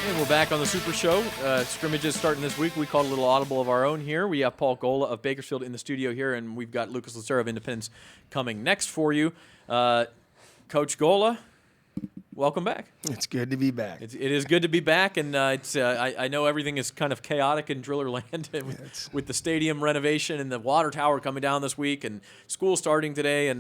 And we're back on the Super Show. Scrimmages starting this week. We called a little audible of our own here. We have Paul Golla of Bakersfield in the studio here, and we've got Lucas Lucero of Independence coming next for you. Coach Golla, welcome back. It's good to be back. It is good to be back, and I know everything is kind of chaotic in Driller Land with the stadium renovation and the water tower coming down this week and school starting today.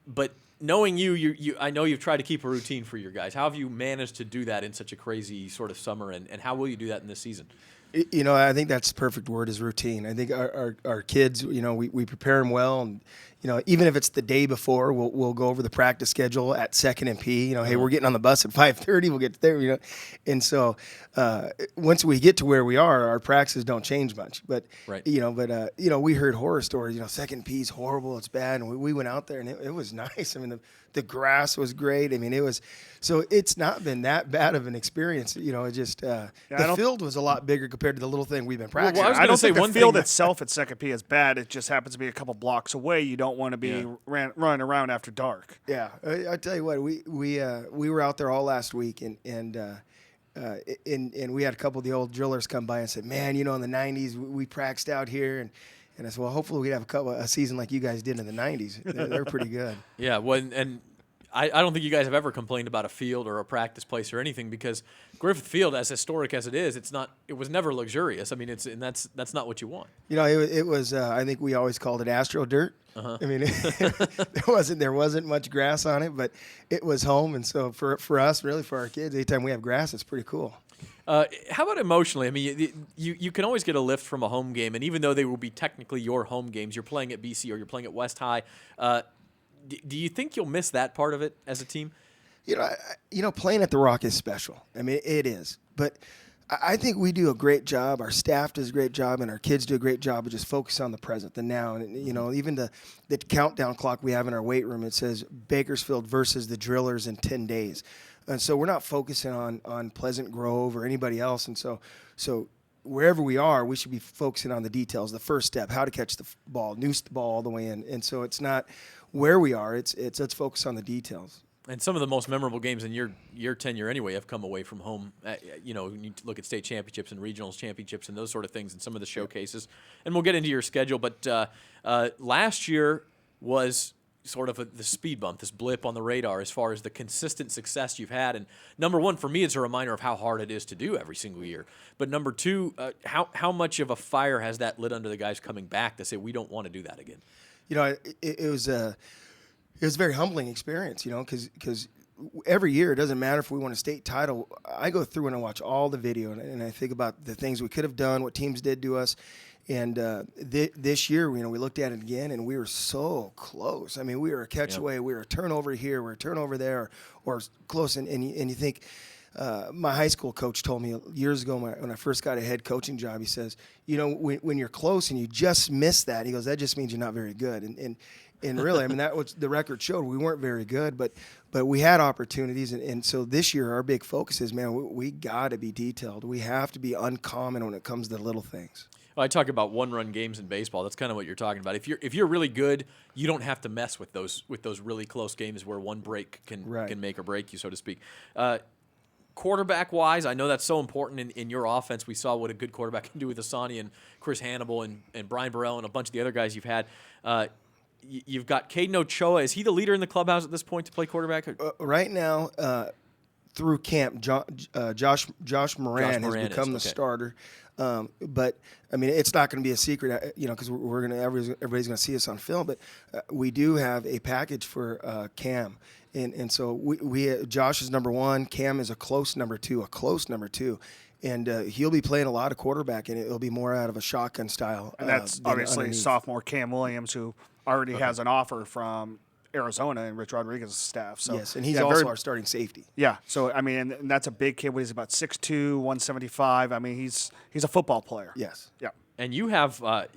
But knowing you, I know you've tried to keep a routine for your guys. How have you managed to do that in such a crazy sort of summer, and how will you do that in this season? You know, I think that's the perfect word is routine. I think our kids, you know, we prepare them well, and you know, even if it's the day before, we'll go over the practice schedule at 2nd and P. You know, hey, we're getting on the bus at 5:30. We'll get there. You know, and so once we get to where we are, our practices don't change much. But right. you know, we heard horror stories. You know, 2nd P is horrible. It's bad. And we went out there, and it was nice. I mean, the grass was great. I mean, it's not been that bad of an experience. You know, it just the field was a lot bigger compared to the little thing we've been practicing. Well, I don't think the field itself at 2nd P is bad. It just happens to be a couple blocks away. You don't want to be running around after dark. Yeah, I tell you what, we were out there all last week, and we had a couple of the old drillers come by and said, man, you know, in the 90s we practiced out here, and I said, well, hopefully we have a season like you guys did in the 90s. They're pretty good. Yeah, well, and I don't think you guys have ever complained about a field or a practice place or anything, because Griffith Field, as historic as it is, it was never luxurious. I mean, that's not what you want. You know, it was. I think we always called it Astro dirt. Uh-huh. I mean, there wasn't much grass on it, but it was home, and so for us, really for our kids, anytime we have grass, it's pretty cool. How about emotionally? I mean, you can always get a lift from a home game, and even though they will be technically your home games, you're playing at BC or you're playing at West High. Do you think you'll miss that part of it as a team? You know, playing at the Rock is special. I mean, it is. But I think we do a great job. Our staff does a great job, and our kids do a great job of just focus on the present, the now. And you know, even the countdown clock we have in our weight room, it says Bakersfield versus the Drillers in 10 days. And so we're not focusing on Pleasant Grove or anybody else. And so wherever we are, we should be focusing on the details, the first step, how to catch the ball, noose the ball all the way in. And so it's not where we are, it's let's focus on the details. And some of the most memorable games in your tenure anyway have come away from home. You know, you look at state championships and regionals championships and those sort of things and some of the showcases. And we'll get into your schedule. But last year was sort of the speed bump, this blip on the radar as far as the consistent success you've had. And number one, for me, it's a reminder of how hard it is to do every single year. But number two, how much of a fire has that lit under the guys coming back to say, we don't want to do that again? You know, it was a very humbling experience, you know, because every year, it doesn't matter if we won a state title, I go through and I watch all the video, and I think about the things we could have done, what teams did to us. And this year, you know, we looked at it again, and we were so close. I mean, we were a catch away, we were a turnover here, we were a turnover there, or close. And you think, my high school coach told me years ago when I first got a head coaching job, he says, you know, when you're close and you just miss that, he goes, that just means you're not very good. And really, I mean, that was the record showed. We weren't very good, but we had opportunities. And so this year, our big focus is, man, we got to be detailed. We have to be uncommon when it comes to the little things. Well, I talk about one-run games in baseball. That's kind of what you're talking about. If you're really good, you don't have to mess with those really close games where one break can make or break you, so to speak. Quarterback-wise, I know that's so important in your offense. We saw what a good quarterback can do with Asani and Chris Hannibal and Brian Burrell and a bunch of the other guys you've had. You've got Caden Ochoa. Is he the leader in the clubhouse at this point to play quarterback? Right now, through camp, Josh Moran has become the starter. But I mean, it's not going to be a secret, you know, because everybody's going to see us on film. But we do have a package for Cam, and so we Josh is number one. Cam is a close number two, and he'll be playing a lot of quarterback, and it'll be more out of a shotgun style. And that's obviously underneath. Sophomore Cam Williams, who already has an offer from Arizona and Rich Rodriguez's staff. So yes, and he's also our starting safety. Yeah, so I mean, and that's a big kid. He's about 6'2", 175. I mean, he's a football player. Yes. Yeah. And you have, I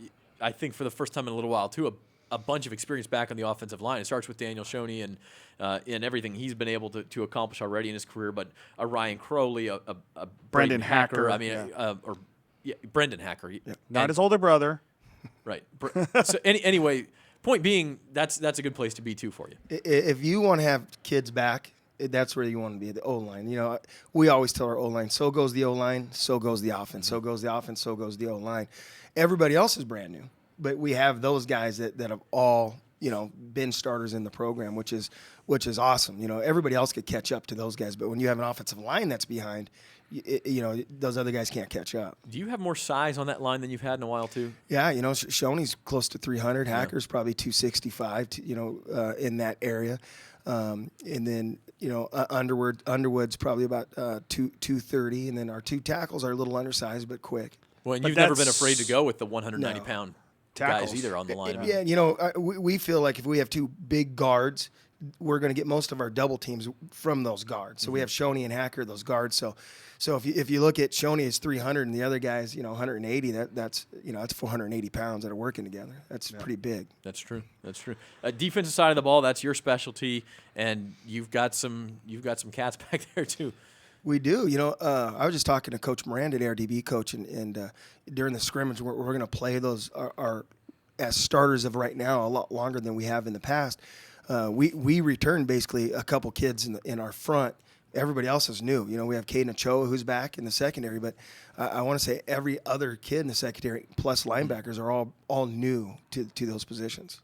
think, for the first time in a little while too, a bunch of experience back on the offensive line. It starts with Daniel Shoney and everything he's been able to accomplish already in his career. But a Ryan Crowley, a Brendan Hacker. I mean, Brendan Hacker. Yeah. Not his older brother. Right. So anyway. Point being, that's a good place to be, too, for you. If you want to have kids back, that's where you want to be, the O-line. You know, we always tell our O-line, so goes the O-line, so goes the offense, so goes the offense, so goes the O-line. Everybody else is brand new, but we have those guys that have all, you know, been starters in the program, which is awesome. You know, everybody else could catch up to those guys, but when you have an offensive line that's behind, you know, those other guys can't catch up. Do you have more size on that line than you've had in a while, too? Yeah, you know, Shoney's close to 300. Hacker's probably 265, you know, in that area. And then, you know, Underwood's probably about 230. And then our 2 tackles are a little undersized but quick. Well, and you've never been afraid to go with the 190-pound Tackles. guys either on the line. Yeah, you know, we feel like if we have 2 big guards, we're going to get most of our double teams from those guards. So we have Shoney and Hacker, those guards. So if you look at Shoney is 300 and the other guys, you know, 180, that's 480 pounds that are working together. That's pretty big. That's true. Defensive side of the ball, that's your specialty, and you've got some cats back there too. We do. You know, I was just talking to Coach Miranda, our DB coach, and during the scrimmage, we're going to play those are as starters of right now a lot longer than we have in the past. We returned basically a couple kids in our front. Everybody else is new. You know, we have Caden Ochoa who's back in the secondary, but I want to say every other kid in the secondary plus linebackers are all new to those positions.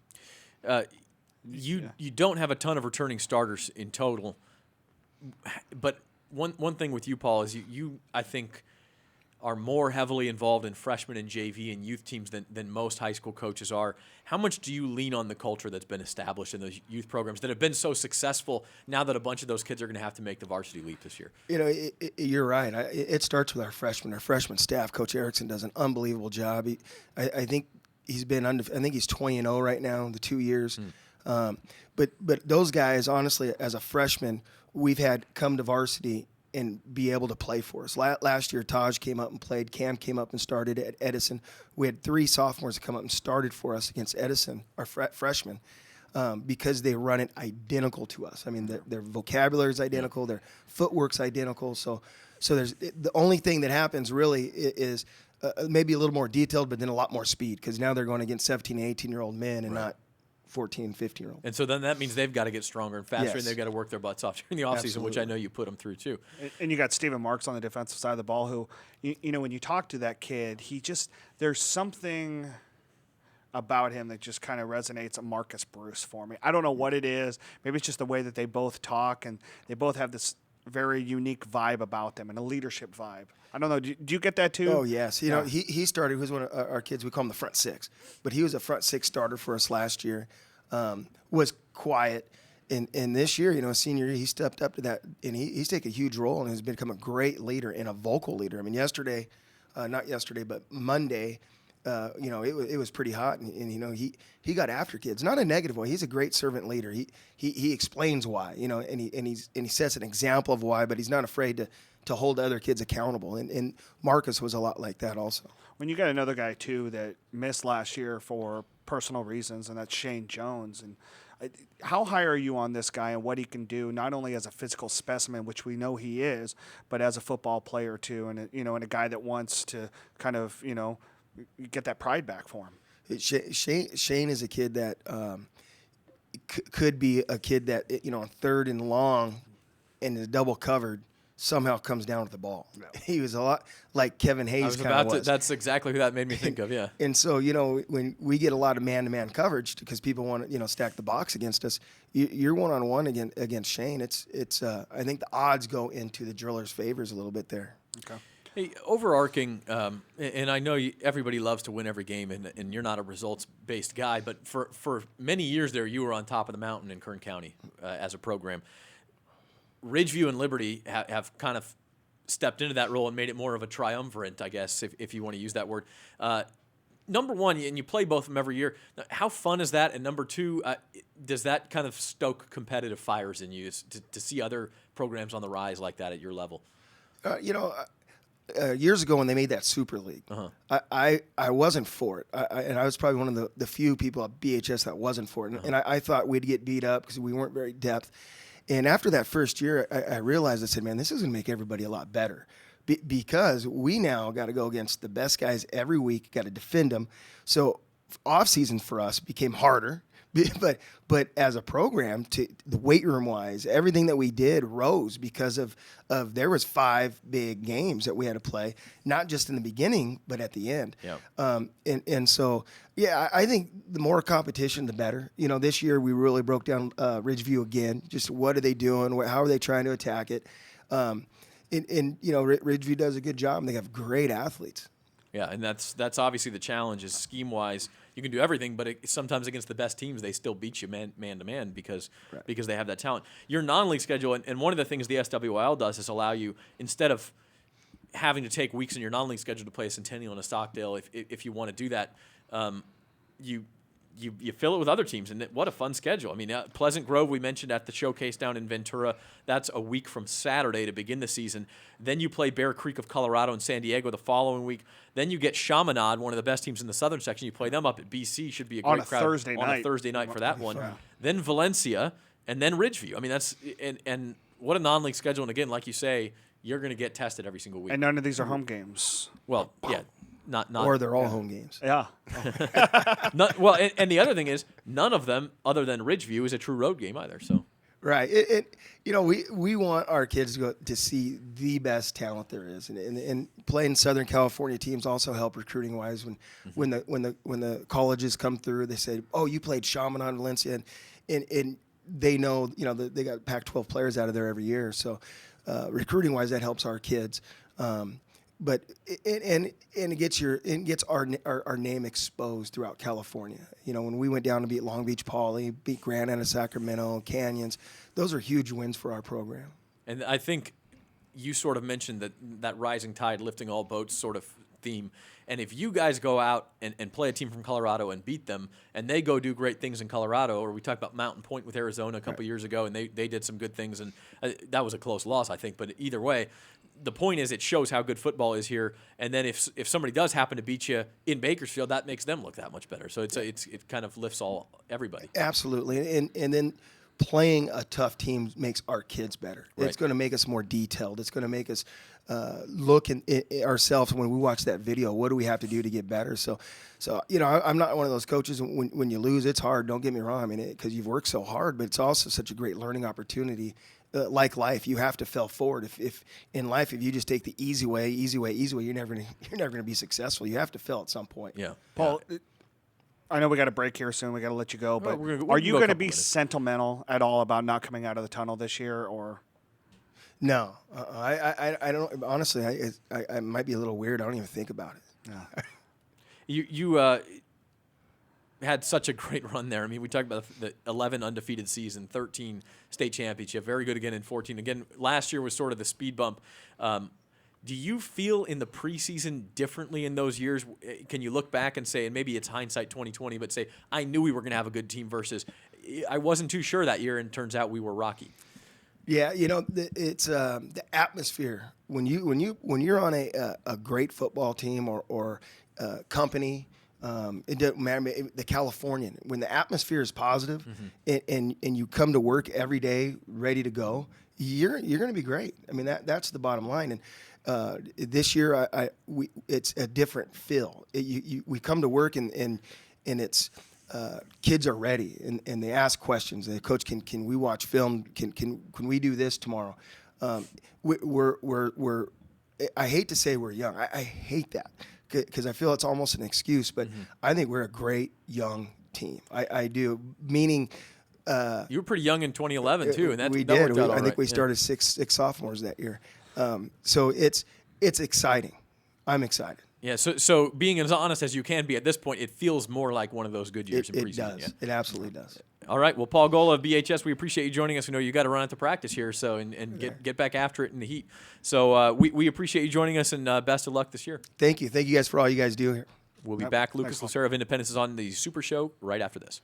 You don't have a ton of returning starters in total, but one thing with you, Paul, is you I think are more heavily involved in freshmen and JV and youth teams than most high school coaches are. How much do you lean on the culture that's been established in those youth programs that have been so successful now that a bunch of those kids are going to have to make the varsity leap this year? You know, you're right. It starts with our freshmen. Our freshman staff, Coach Erickson, does an unbelievable job. I think he's been I think he's 20-0 right now in the 2 years. But those guys, honestly, as a freshman, we've had come to varsity and be able to play for us. Last year, Taj came up and played. Cam came up and started at Edison. We had 3 sophomores come up and started for us against Edison, our freshmen, because they run it identical to us. I mean, their vocabulary is identical. Their footwork's identical. So there's the only thing that happens really is maybe a little more detailed, but then a lot more speed because now they're going against 17 and 18-year-old men and not 14, 15-year-old. And so then that means they've got to get stronger and faster, Yes. and they've got to work their butts off during the offseason, which I know you put them through too. And you got Steven Marks on the defensive side of the ball who, you know, when you talk to that kid, there's something about him that just kind of resonates a Marcus Bruce for me. I don't know what it is. Maybe it's just the way that they both talk, and they both have this very unique vibe about them and a leadership vibe. I don't know. Do you get that too? Oh, yes. You know, he started, he was one of our kids, we call him the front 6, but he was a front 6 starter for us last year, was quiet. And this year, you know, senior year, he stepped up to that, and he's taken a huge role and has become a great leader and a vocal leader. I mean, not yesterday, but Monday, you know, it was pretty hot, and you know, he got after kids, not a negative way. He's a great servant leader. He explains why, you know, and he sets an example of why, but he's not afraid to hold other kids accountable. And Marcus was a lot like that also. When you got another guy too that missed last year for personal reasons, and that's Shane Jones. And how high are you on this guy and what he can do, not only as a physical specimen, which we know he is, but as a football player too, and and a guy that wants to kind of get that pride back for him. Shane is a kid that could be a kid that on 3rd and long and is double covered somehow comes down with the ball. Yeah. He was a lot like Kevin Hayes kind of was. That's exactly who that made me think of, yeah. And so, when we get a lot of man-to-man coverage because people want to, stack the box against us, you're one-on-one against Shane. It's I think the odds go into the driller's favors a little bit there. Okay. Hey, overarching, and I know everybody loves to win every game, and you're not a results-based guy, but for many years there, you were on top of the mountain in Kern County as a program. Ridgeview and Liberty have kind of stepped into that role and made it more of a triumvirate, I guess, if you want to use that word. Number one, and you play both of them every year, how fun is that? And number two, does that kind of stoke competitive fires in you to see other programs on the rise like that at your level? Years ago when they made that Super League, I wasn't for it. And I was probably one of the few people at BHS that wasn't for it. And I thought we'd get beat up because we weren't very depth. And after that first year, I realized, I said, man, this is going to make everybody a lot better because we now got to go against the best guys every week, got to defend them. So off season for us became harder But as a program, to the weight room wise, everything that we did rose because of there was 5 big games that we had to play, not just in the beginning but at the end. Yeah. And so I think the more competition, the better. This year we really broke down Ridgeview again. Just what are they doing? How are they trying to attack it? Ridgeview does a good job. And they have great athletes. Yeah, and that's obviously the challenge is scheme-wise. You can do everything, but sometimes against the best teams, they still beat you man to man because they have that talent. Your non-league schedule, and one of the things the SWIL does is allow you, instead of having to take weeks in your non-league schedule to play a Centennial and a Stockdale, if you want to do that, you fill it with other teams, and what a fun schedule. I mean, Pleasant Grove, we mentioned at the showcase down in Ventura. That's a week from Saturday to begin the season. Then you play Bear Creek of Colorado and San Diego the following week. Then you get Chaminade, one of the best teams in the southern section. You play them up at BC. Should be a great crowd on a Thursday night for that one. Then Valencia, and then Ridgeview. I mean, that's and what a non-league schedule. And again, like you say, you're going to get tested every single week. And none of these are home games. Well, yeah. Not, or they're all home games. Yeah. And the other thing is, none of them, other than Ridgeview, is a true road game either. So, right. We want our kids to go to see the best talent there is, and playing Southern California teams also help recruiting wise. When the colleges come through, they say, "Oh, you played Chaminade, Valencia," and they know they got Pac-12 players out of there every year. So, recruiting wise, that helps our kids. But it gets our name exposed throughout California. When we went down to beat Long Beach Poly, beat Grand out of Sacramento, Canyons, those are huge wins for our program. And I think you sort of mentioned that rising tide lifting all boats sort of theme. And if you guys go out and play a team from Colorado and beat them, and they go do great things in Colorado, or we talked about Mountain Point with Arizona a couple years ago, and they did some good things, and that was a close loss, I think. But either way, the point is it shows how good football is here. And then if somebody does happen to beat you in Bakersfield, that makes them look that much better. So it kind of lifts everybody. Absolutely. And then playing a tough team makes our kids better. Right. It's going to make us more detailed. It's going to make us look in ourselves when we watch that video. What do we have to do to get better? So I'm not one of those coaches. When you lose, it's hard. Don't get me wrong. I mean, because you've worked so hard, but it's also such a great learning opportunity. Like life, you have to fail forward. If in life, if you just take the easy way, you're never gonna be successful. You have to fail at some point. Yeah, Paul. I know we got a break here soon. We got to let you go. But are you going to be sentimental at all about not coming out of the tunnel this year, or? No, I don't. Honestly, I might be a little weird. I don't even think about it. Yeah. You had such a great run there. I mean, we talked about the 11 undefeated season, 13 state championship, very good again in 14. Again, last year was sort of the speed bump. Do you feel in the preseason differently in those years? Can you look back and say, and maybe it's hindsight 2020, but say, I knew we were going to have a good team versus I wasn't too sure that year, and turns out we were rocky. Yeah, it's the atmosphere when you're on a great football team or company. It doesn't matter. The Californian, when the atmosphere is positive, and you come to work every day ready to go, you're going to be great. I mean, that's the bottom line. And this year, it's a different feel. We come to work and it's kids are ready and they ask questions. The coach, can we watch film? Can we do this tomorrow? We're I hate to say we're young. I hate that. Because I feel it's almost an excuse, but I think we're a great young team. I do, meaning you were pretty young in 2011 too, and that we that did. worked out I all think right. we started six sophomores that year, so it's exciting. I'm excited. Yeah. So being as honest as you can be at this point, it feels more like one of those good years in It preseason. does. Yeah. It absolutely does. All right. Well, Paul Golla of BHS, we appreciate you joining us. We know you got to run out to practice here, so and get back after it in the heat. So we appreciate you joining us, and best of luck this year. Thank you. Thank you guys for all you guys do here. We'll be back. Lucas Lucero of Independence is on the Super Show right after this.